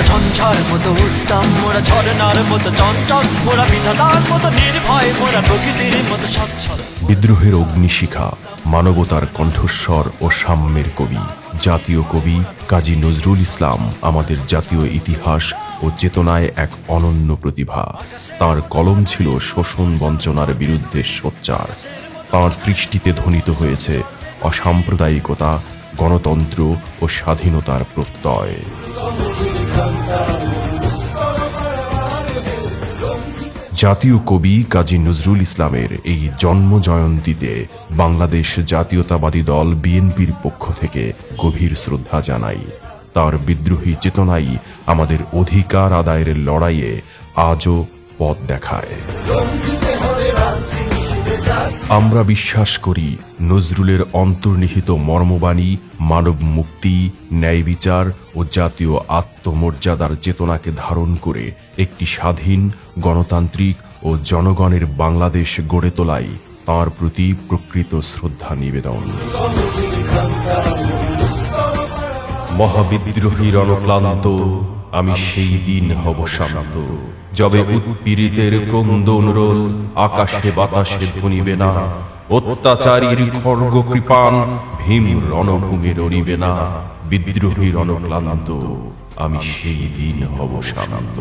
ঝঞ্ঝার মতো উত্তম, মোরা ঝরনার মতো চঞ্চল, মোরা বিধাতার মতো নির্ভয়, মোরা প্রকৃতির মতো সচ্ছল। বিদ্রোহের অগ্নিশিখা, মানবতার কণ্ঠস্বর ও সাম্যের কবি, জাতীয় কবি কাজী নজরুল ইসলাম আমাদের জাতীয় ইতিহাস ও চেতনায় এক অনন্য প্রতিভা। তার কলম ছিল শোষণ বঞ্চনার বিরুদ্ধে সোচ্চার। তার সৃষ্টিতে ধ্বনিত হয়েছে অসাম্প্রদায়িকতা, গণতন্ত্র ও স্বাধীনতার প্রত্যয়। জাতীয় কবি কাজী নজরুল ইসলামের এই জন্মজয়ন্তীতে বাংলাদেশ জাতীয়তাবাদী দল বিএনপির পক্ষ থেকে গভীর শ্রদ্ধা জানাই। তার বিদ্রোহী চেতনাই আমাদের অধিকার আদায়ের লড়াইয়ে আজও পথ দেখায়। আমরা বিশ্বাস করি নজরুলের অন্তর্নিহিত মর্মবাণী মানব মুক্তি, ন্যায় বিচার ও জাতীয় আত্মমর্যাদার চেতনাকে ধারণ করে একটি স্বাধীন, গণতান্ত্রিক ও জনগণের বাংলাদেশ গড়ে তোলাই তাঁর প্রতি প্রকৃত শ্রদ্ধা নিবেদন। মহাবিদ্রোহী রণক্লান্ত, আমি সেই দিন হব শান্ত, যবে উৎপীড়িতের ক্রন্দন রোল আকাশে বাতাসে ধ্বনিবে না, অত্যাচারীর খড়গ কৃপাণ ভীম রণভূমে রণিবে না। বিদ্রোহী রণক্লান্ত, আমি সেই দিন হব শান্ত।